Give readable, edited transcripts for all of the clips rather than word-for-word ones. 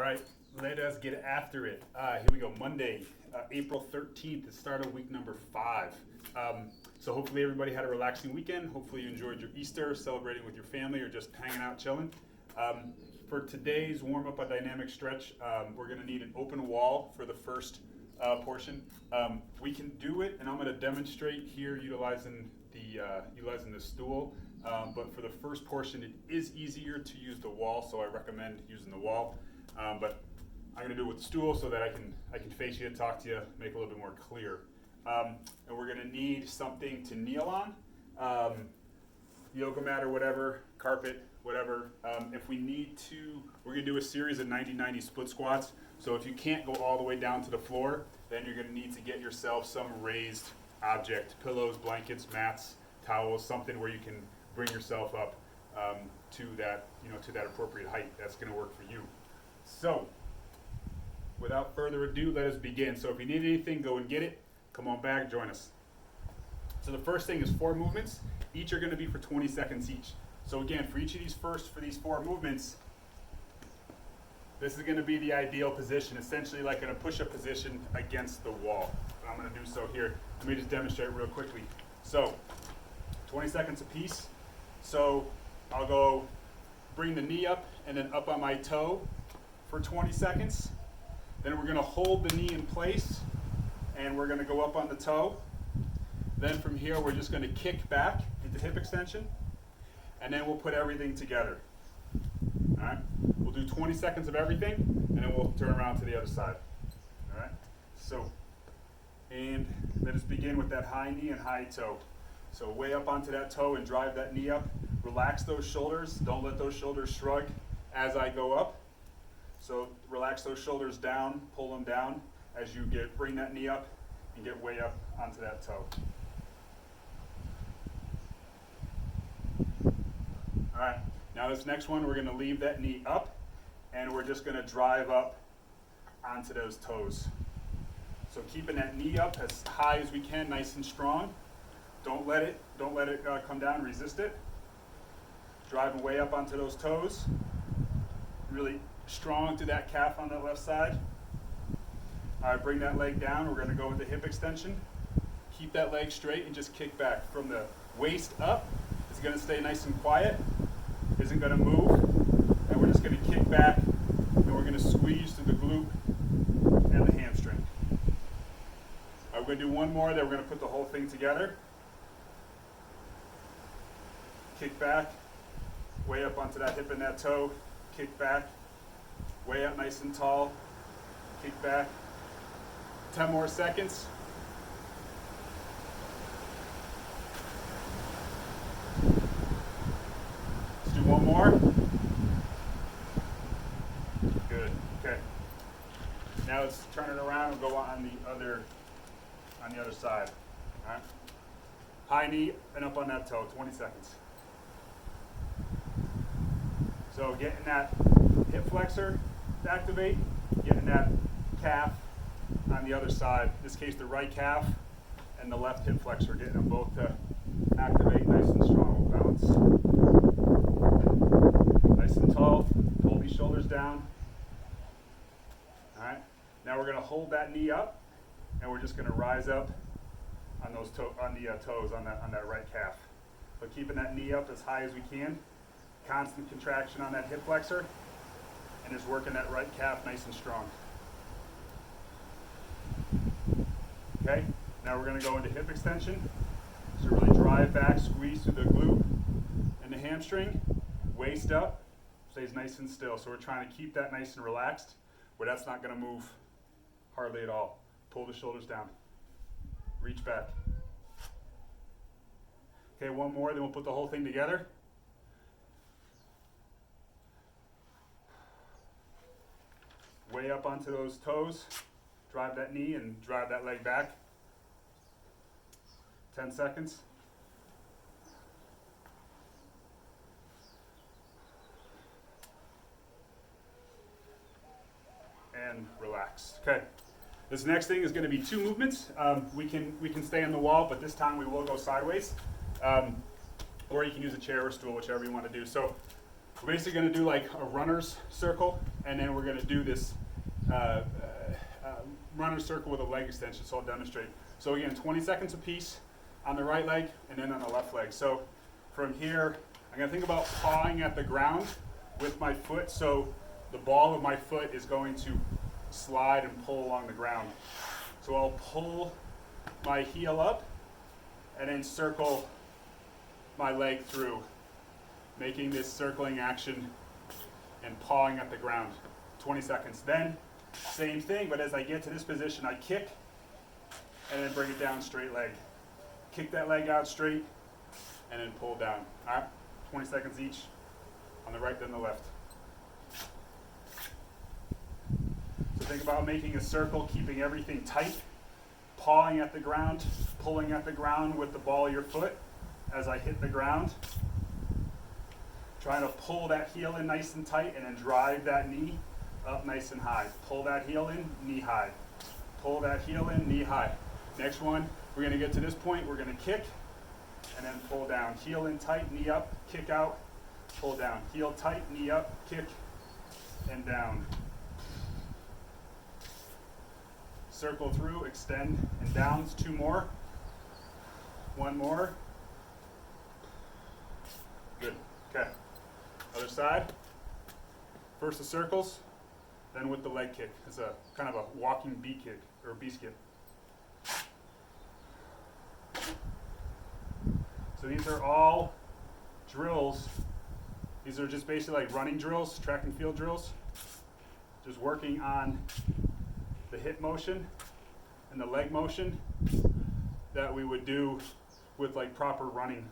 right, let us get after it. Here we go, Monday, April 13th, the start of week number 5. So hopefully everybody had a relaxing weekend. Hopefully you enjoyed your Easter, celebrating with your family, or just hanging out, chilling. For today's warm-up, a dynamic stretch, we're going to need an open wall for the first portion. We can do it, and I'm going to demonstrate here utilizing the stool. But for the first portion, it is easier to use the wall, so I recommend using the wall. But I'm going to do it with the stool so that I can face you, talk to you, make it a little bit more clear. And we're going to need something to kneel on, yoga mat or whatever, carpet, whatever. If we need to, we're going to do a series of 90-90 split squats. So if you can't go all the way down to the floor, then you're going to need to get yourself some raised object, pillows, blankets, mats, towels, something where you can bring yourself up to that appropriate height. That's going to work for you. So, without further ado, let us begin. So if you need anything, go and get it. Come on back, join us. So the first thing is 4 movements. Each are going to be for 20 seconds each. So again, for each of these 4 movements, this is going to be the ideal position, essentially like in a push-up position against the wall. I'm going to do so here. Let me just demonstrate real quickly. So, 20 seconds apiece. So I'll go bring the knee up and then up on my toe for 20 seconds. Then we're going to hold the knee in place and we're going to go up on the toe. Then from here we're just going to kick back into hip extension, and then we'll put everything together. All right? We'll do 20 seconds of everything, and then we'll turn around to the other side. All right? So, and let us begin with that high knee and high toe. So way up onto that toe and drive that knee up. Relax those shoulders. Don't let those shoulders shrug as I go up. So relax those shoulders down, pull them down as you bring that knee up and get way up onto that toe. All right, now this next one, we're going to leave that knee up and we're just going to drive up onto those toes. So keeping that knee up as high as we can, nice and strong. Don't let it come down, resist it. Driving way up onto those toes. Really strong to that calf on that left side. All right, bring that leg down. We're going to go with the hip extension. Keep that leg straight and just kick back. From the waist up, it's going to stay nice and quiet. Isn't going to move. And we're just going to kick back and we're going to squeeze through the glute and the hamstring. All right, we're going to do one more, then we're going to put the whole thing together. Kick back, way up onto that hip and that toe, kick back, way up nice and tall, kick back. 10 more seconds. Let's do one more. Good, okay. Now let's turn it around and go on the other side. All right. High knee and up on that toe, 20 seconds. So getting that hip flexor to activate, getting that calf on the other side, in this case the right calf and the left hip flexor, getting them both to activate nice and strong. Balance. Nice and tall, pull these shoulders down. All right, now we're going to hold that knee up and we're just going to rise up on those toes on that right calf. So keeping that knee up as high as we can. Constant contraction on that hip flexor, and just working that right calf nice and strong. Okay, now we're going to go into hip extension. So really drive back, squeeze through the glute and the hamstring, waist up, stays nice and still. So we're trying to keep that nice and relaxed, where that's not going to move hardly at all. Pull the shoulders down, reach back. Okay, one more, then we'll put the whole thing together. Way up onto those toes, drive that knee and drive that leg back. 10 seconds. And relax. Okay. This next thing is going to be 2 movements. We can stay on the wall, but this time we will go sideways. Or you can use a chair or stool, whichever you want to do. So We're basically going to do like a runner's circle, and then we're going to do this runner's circle with a leg extension, so I'll demonstrate. So again, 20 seconds apiece on the right leg and then on the left leg. So from here, I'm going to think about pawing at the ground with my foot, so the ball of my foot is going to slide and pull along the ground. So I'll pull my heel up and then circle my leg through, making this circling action and pawing at the ground. 20 seconds. Then, same thing, but as I get to this position, I kick and then bring it down straight leg. Kick that leg out straight and then pull down. All right, 20 seconds each on the right then the left. So think about making a circle, keeping everything tight, pawing at the ground, pulling at the ground with the ball of your foot as I hit the ground. Trying to pull that heel in nice and tight and then drive that knee up nice and high. Pull that heel in, knee high. Pull that heel in, knee high. Next one, we're going to get to this point, we're going to kick and then pull down. Heel in tight, knee up, kick out, pull down. Heel tight, knee up, kick, and down. Circle through, extend, and downs. 2 more. 1 more. Good. Okay. Other side. First the circles, then with the leg kick. It's a kind of a walking B kick or B skip. So these are all drills. These are just basically like running drills, track and field drills. Just working on the hip motion and the leg motion that we would do with like proper running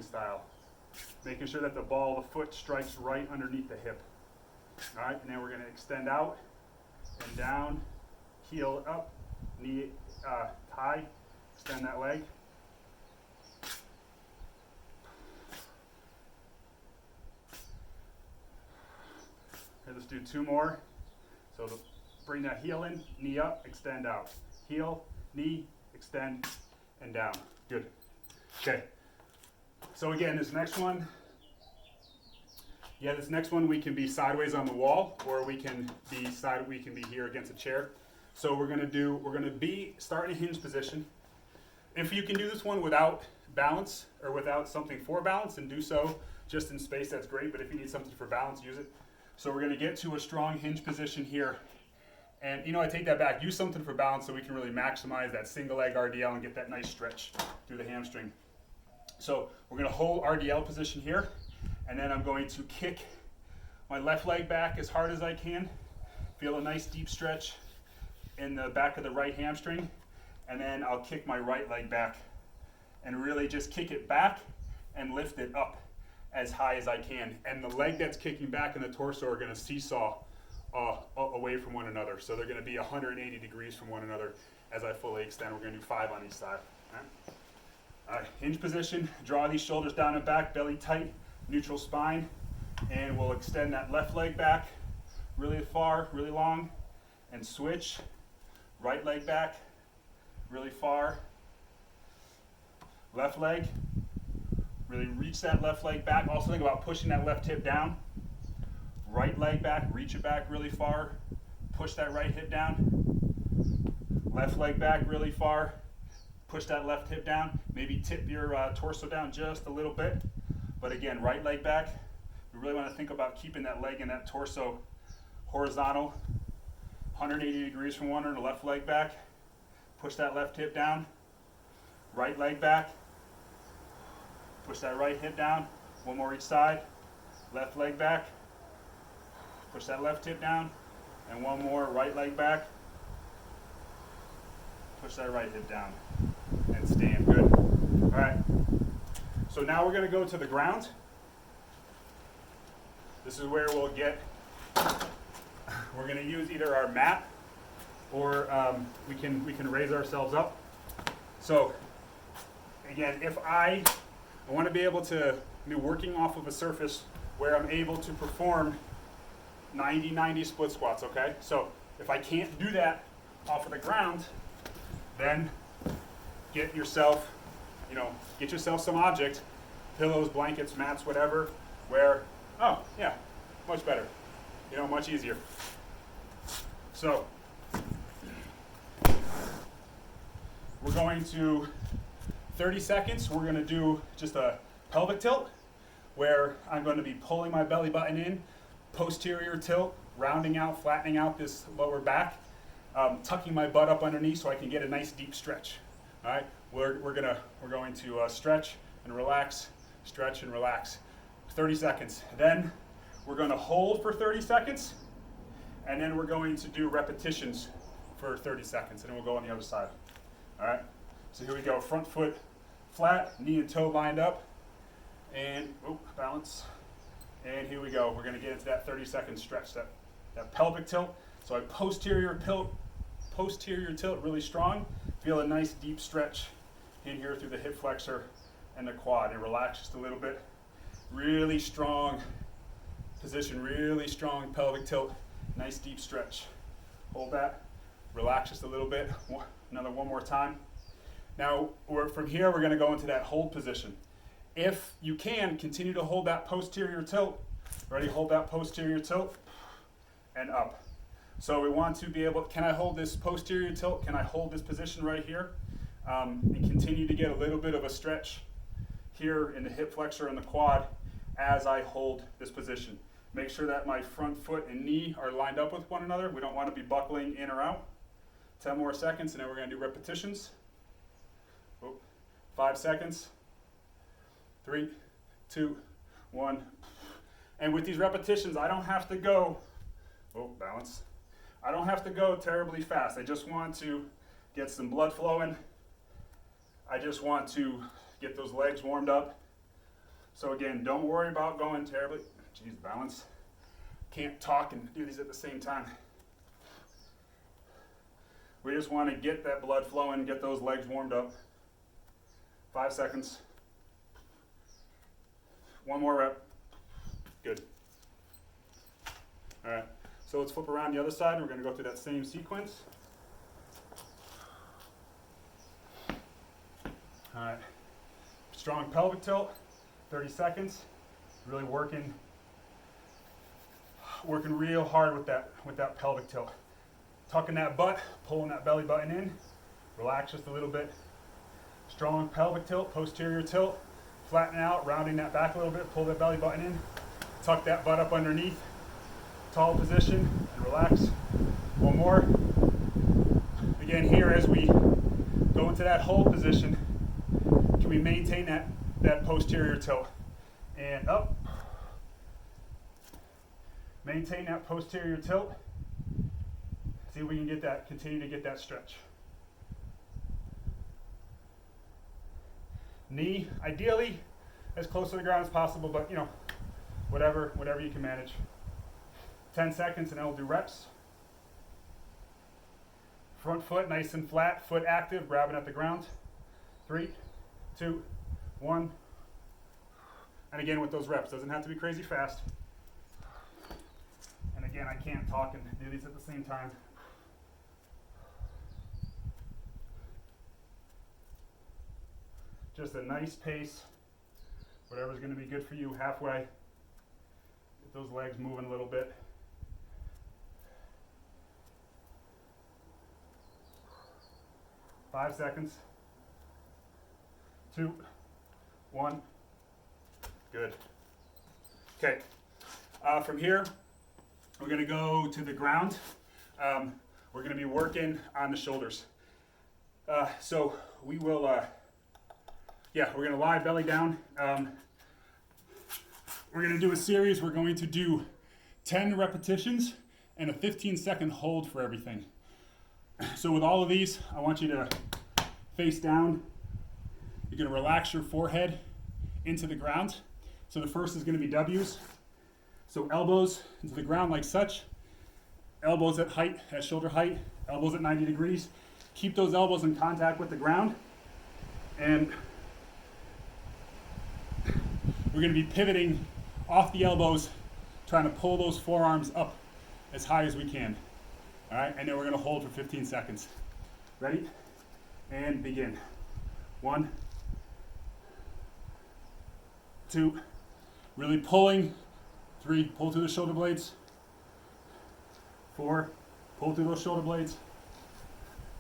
style. Making sure that the ball of the foot strikes right underneath the hip. All right, and then we're going to extend out and down, heel up, knee high, extend that leg. Okay, let's do 2 more. So bring that heel in, knee up, extend out. Heel, knee, extend, and down. Good. Okay. So again, this next one we can be sideways on the wall, or we can be here against a chair. So we're gonna start in a hinge position. If you can do this one without balance or without something for balance, then do so just in space, that's great. But if you need something for balance, use it. So we're gonna get to a strong hinge position here. And I take that back, use something for balance so we can really maximize that single leg RDL and get that nice stretch through the hamstring. So we're gonna hold RDL position here, and then I'm going to kick my left leg back as hard as I can. Feel a nice deep stretch in the back of the right hamstring, and then I'll kick my right leg back and really just kick it back and lift it up as high as I can. And the leg that's kicking back and the torso are gonna seesaw away from one another. So they're gonna be 180 degrees from one another as I fully extend. We're gonna do 5 on each side. All right, hinge position, draw these shoulders down and back, belly tight, neutral spine, and we'll extend that left leg back really far, really long, and switch. Right leg back, really far. Left leg, really reach that left leg back. Also think about pushing that left hip down. Right leg back, reach it back really far. Push that right hip down. Left leg back really far. Push that left hip down. Maybe tip your torso down just a little bit. But again, right leg back. We really want to think about keeping that leg and that torso horizontal. 180 degrees from one another. Left leg back. Push that left hip down. Right leg back. Push that right hip down. 1 more each side. Left leg back. Push that left hip down. And 1 more. Right leg back. Push that right hip down. And stand. Good. All right. So now we're going to go to the ground. This is where we're going to use either our mat or we can raise ourselves up. So again, if I want to be able to be working off of a surface where I'm able to perform 90-90 split squats, okay? So if I can't do that off of the ground, then get yourself some object, pillows, blankets, mats, whatever, where Oh, yeah, much better. You know, much easier. So, we're going to 30 seconds. We're going to do just a pelvic tilt where I'm going to be pulling my belly button in, posterior tilt, rounding out, flattening out this lower back, tucking my butt up underneath so I can get a nice deep stretch. All right, we're going to stretch and relax, stretch and relax. 30 seconds. Then we're going to hold for 30 seconds, and then we're going to do repetitions for 30 seconds, and then we'll go on the other side. All right, so here we go. Front foot flat, knee and toe lined up, and balance. And here we go. We're going to get into that 30-second stretch, that pelvic tilt. So I posterior tilt really strong. Feel a nice deep stretch in here through the hip flexor and the quad. And relax just a little bit. Really strong position, really strong pelvic tilt. Nice deep stretch. Hold that. Relax just a little bit. One more time. Now, from here, we're going to go into that hold position. If you can, continue to hold that posterior tilt. Ready? Hold that posterior tilt and up. So we want to be able, can I hold this posterior tilt? Can I hold this position right here? And continue to get a little bit of a stretch here in the hip flexor and the quad as I hold this position. Make sure that my front foot and knee are lined up with one another. We don't want to be buckling in or out. 10 more seconds, and then we're going to do repetitions. 5 seconds. 3, 2, 1. And with these repetitions, I don't have to go, balance. I don't have to go terribly fast. I just want to get some blood flowing. I just want to get those legs warmed up. So again, don't worry about going terribly. Balance. Can't talk and do these at the same time. We just want to get that blood flowing, get those legs warmed up. 5 seconds. 1 more rep. Good. All right, so let's flip around the other side. We're going to go through that same sequence. All right, strong pelvic tilt, 30 seconds. Really working real hard with that pelvic tilt. Tucking that butt, pulling that belly button in. Relax just a little bit. Strong pelvic tilt, posterior tilt. Flatten out, rounding that back a little bit, pull that belly button in. Tuck that butt up underneath. Tall position, and relax. 1 more. Again, here as we go into that hold position, can we maintain that posterior tilt? And up. Maintain that posterior tilt. See if we can continue to get that stretch. Knee, ideally, as close to the ground as possible, but whatever you can manage. 10 seconds, and then we'll do reps. Front foot nice and flat, foot active, grabbing at the ground. 3, 2, 1. And again with those reps, doesn't have to be crazy fast. And again, I can't talk and do these at the same time. Just a nice pace, whatever's going to be good for you, halfway. Get those legs moving a little bit. Five seconds. 2, 1. Good. Okay. From here, we're going to go to the ground. We're going to be working on the shoulders. So we will, we're going to lie belly down. We're going to do a series. We're going to do 10 repetitions and a 15-second hold for everything. So with all of these, I want you to face down. You're going to relax your forehead into the ground. So the first is going to be W's. So elbows into the ground like such. Elbows at shoulder height. Elbows at 90 degrees. Keep those elbows in contact with the ground. And we're going to be pivoting off the elbows, trying to pull those forearms up as high as we can. All right, and then we're going to hold for 15 seconds. Ready? And begin. 1, 2, really pulling 3, pull through the shoulder blades. 4, pull through those shoulder blades.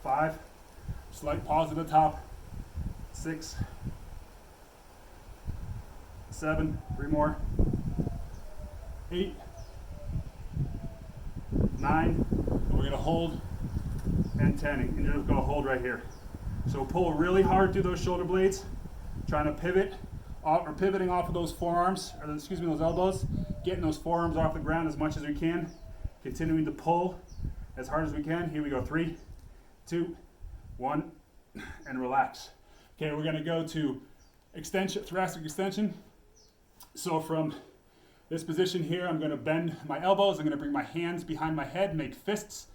5, slight pause at the top. 6, 7, 3 more. 8, 9, and we're gonna hold, and 10, and you're just gonna hold right here. So pull really hard through those shoulder blades, trying to pivot, or pivoting off of those forearms, or excuse me, those elbows, getting those forearms off the ground as much as we can, continuing to pull as hard as we can. Here we go, 3, 2, 1, and relax. Okay, we're gonna go to extension, thoracic extension. So from this position here, I'm gonna bend my elbows, I'm gonna bring my hands behind my head, make fists,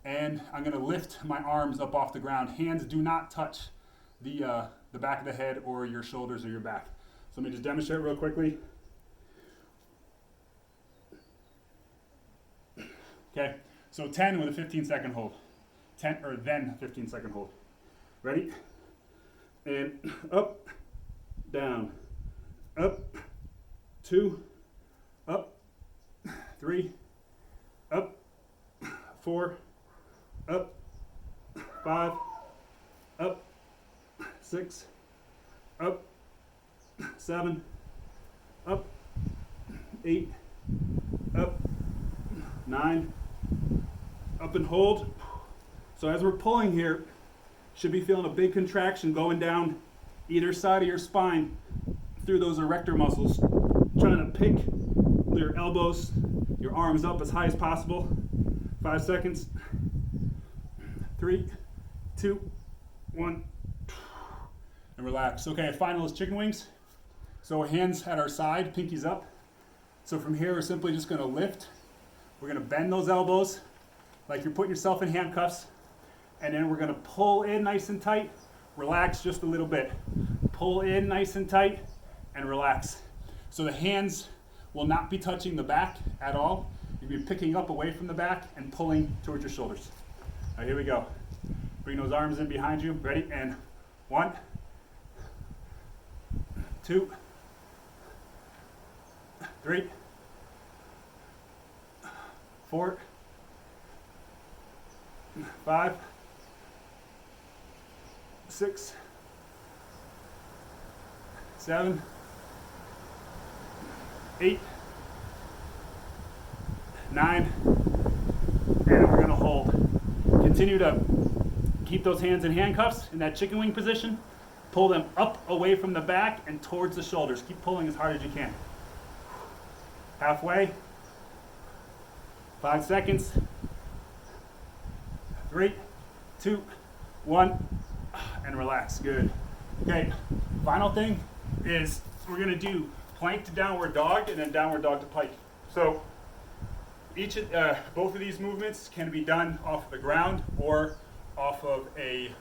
and I'm gonna lift my arms up off the ground. Hands do not touch the back of the head or your shoulders or your back. So let me just demonstrate real quickly. Okay, so 10 with a 15-second hold. 10, or then 15-second hold. Ready? And up, down, up, 2, up, 3, up, 4, up, 5, up, 6, up, 7, up, 8, up, 9, up and hold. So as we're pulling here, should be feeling a big contraction going down either side of your spine through those erector muscles, trying to pick your elbows, your arms up as high as possible. 5 seconds. 3, 2, 1, and relax. Okay, final is chicken wings. So hands at our side, pinkies up. So from here, we're simply just gonna lift. We're gonna bend those elbows like you're putting yourself in handcuffs. And then we're gonna pull in nice and tight, relax just a little bit. Pull in nice and tight, and relax. So the hands will not be touching the back at all. You'll be picking up away from the back and pulling towards your shoulders. All right, here we go. Bring those arms in behind you. Ready? And 1, 2, 3, 4, 5, 6, 7, 8, 9, and we're gonna hold. Continue to keep those hands in handcuffs in that chicken wing position. Pull them up away from the back and towards the shoulders. Keep pulling as hard as you can. Halfway. 5 seconds. 3, 2, 1, and relax. Good. Okay, final thing is we're gonna do plank to downward dog and then downward dog to pike. So both of these movements can be done off the ground or off of a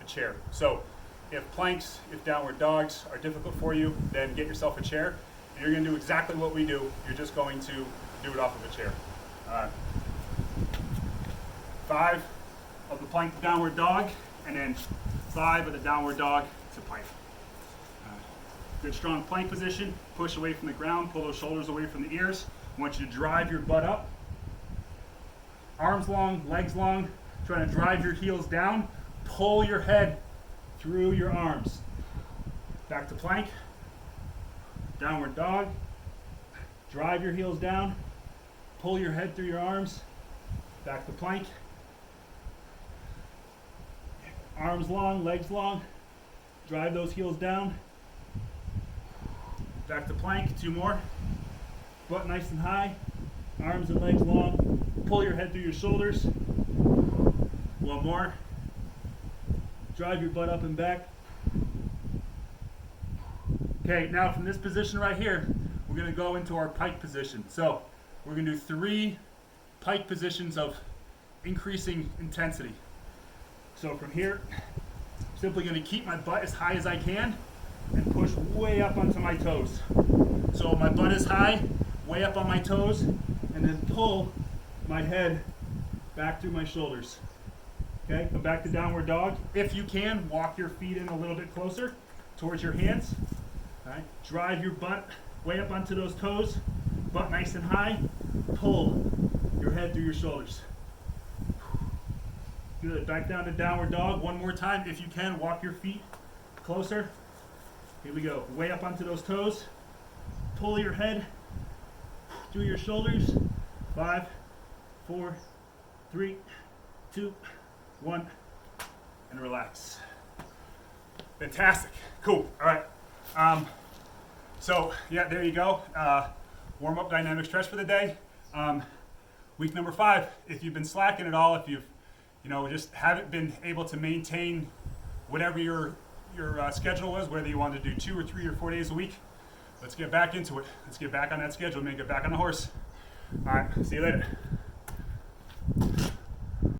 chair. So if planks, if downward dogs are difficult for you, then get yourself a chair. And you're gonna do exactly what we do. You're just going to do it off of a chair. 5 of the plank to downward dog, and then 5 of the downward dog to pike. Good strong plank position, push away from the ground, pull those shoulders away from the ears. I want you to drive your butt up. Arms long, legs long, trying to drive your heels down, pull your head through your arms. Back to plank, downward dog, drive your heels down, pull your head through your arms, back to plank. Arms long, legs long, drive those heels down, back to plank, 2 more. Butt nice and high, arms and legs long, pull your head through your shoulders. 1 more. Drive your butt up and back. Okay, now from this position right here, we're gonna go into our pike position. So we're gonna do 3 pike positions of increasing intensity. So from here, I'm simply gonna keep my butt as high as I can and push way up onto my toes. So my butt is high, way up on my toes, and then pull my head back through my shoulders. Okay, come back to downward dog. If you can, walk your feet in a little bit closer towards your hands. All right, drive your butt way up onto those toes, butt nice and high. Pull your head through your shoulders. Good. Back down to downward dog. One more time. If you can, walk your feet closer. Here we go. Way up onto those toes. Pull your head through your shoulders. 5, 4, 3, 2, 1, and relax. Fantastic. Cool. All right. So yeah, there you go. Warm up dynamic stretch for the day. Week number 5. If you've been slacking at all, if you've just haven't been able to maintain whatever your schedule was, whether you want to do 2 or 3 or 4 days a week, let's get back into it. Let's get back on that schedule, man. Get back on the horse. All right. See you later.